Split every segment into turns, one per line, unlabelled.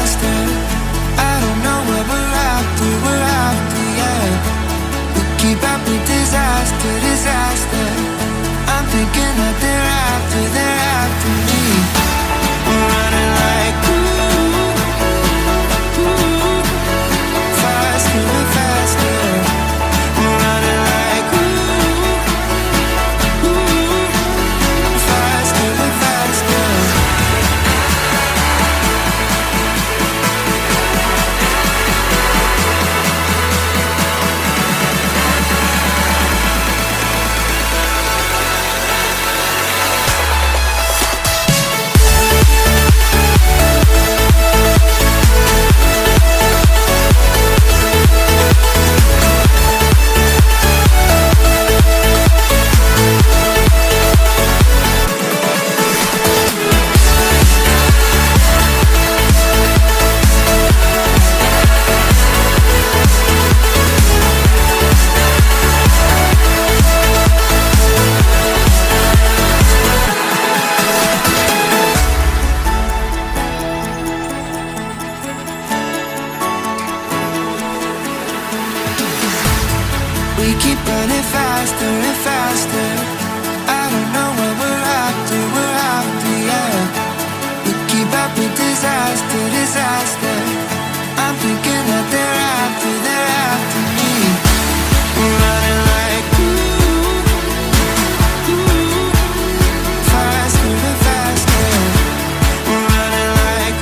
faster. I don't know where we're after, yeah. We keep up with disaster, disaster. I'm thinking that they're after me. We're running like faster and faster. We're running like faster and faster. We keep running faster and faster. I don't know where we're after, yeah. We keep up with disaster, disaster. I'm thinking that they're after me. We're running like faster and faster. We're running like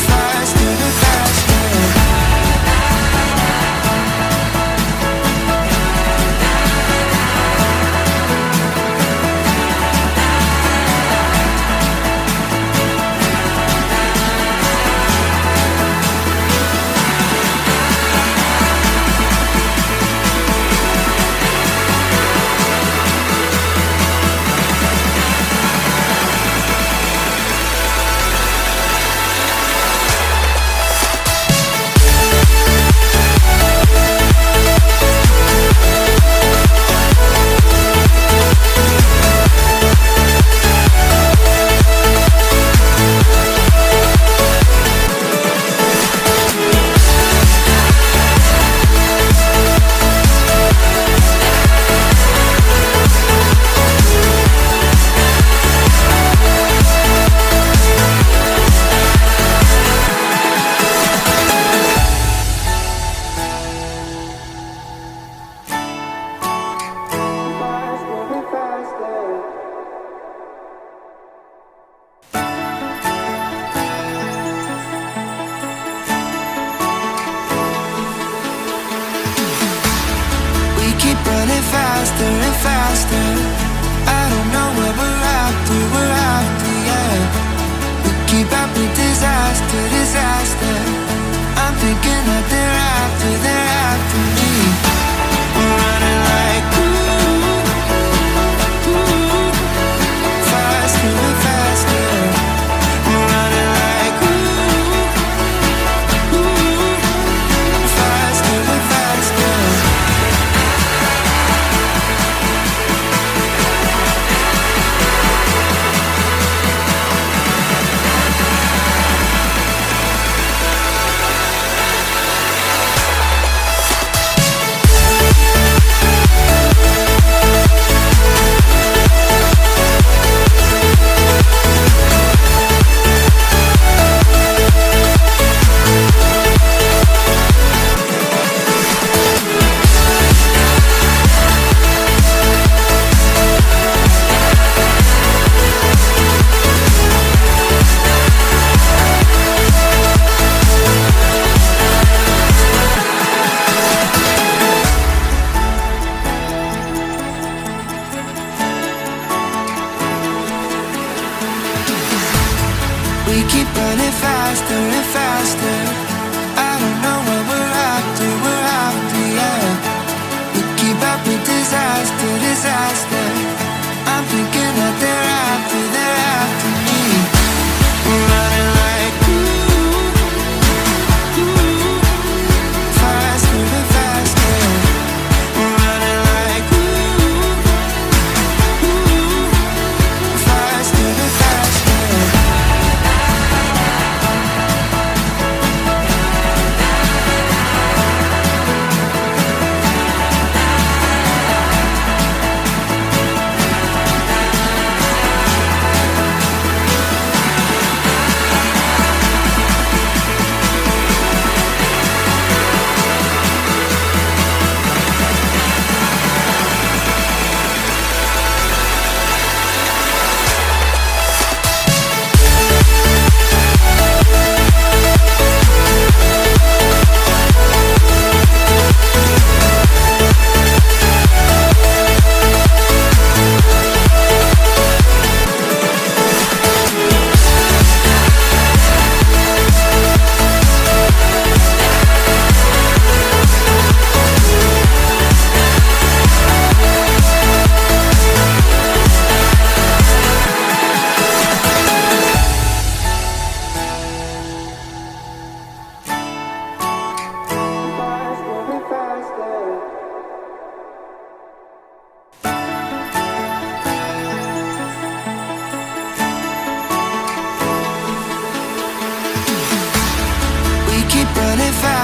faster and faster. Keep running faster and faster. I don't know where we're after, yeah. We keep up with disaster, disaster. I'm thinking that they're after me. We're running like faster and faster. We're running like faster and faster.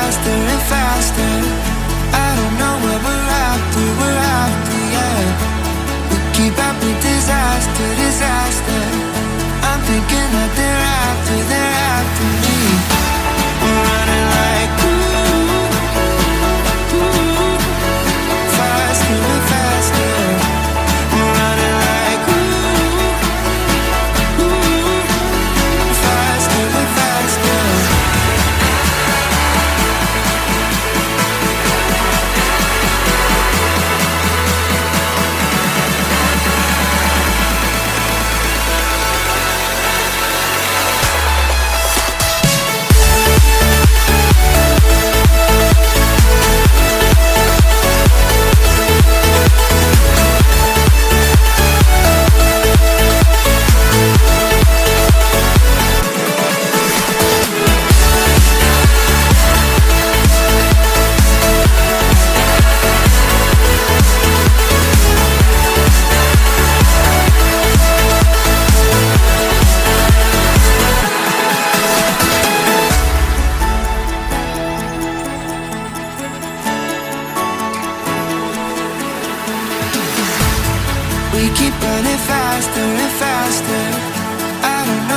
faster and faster. I don't know where we're after, yeah. We keep up with disaster, disaster. I'm thinking that they're after me. We're running like faster and faster. We're running like faster and faster. We keep running faster and faster. I don't know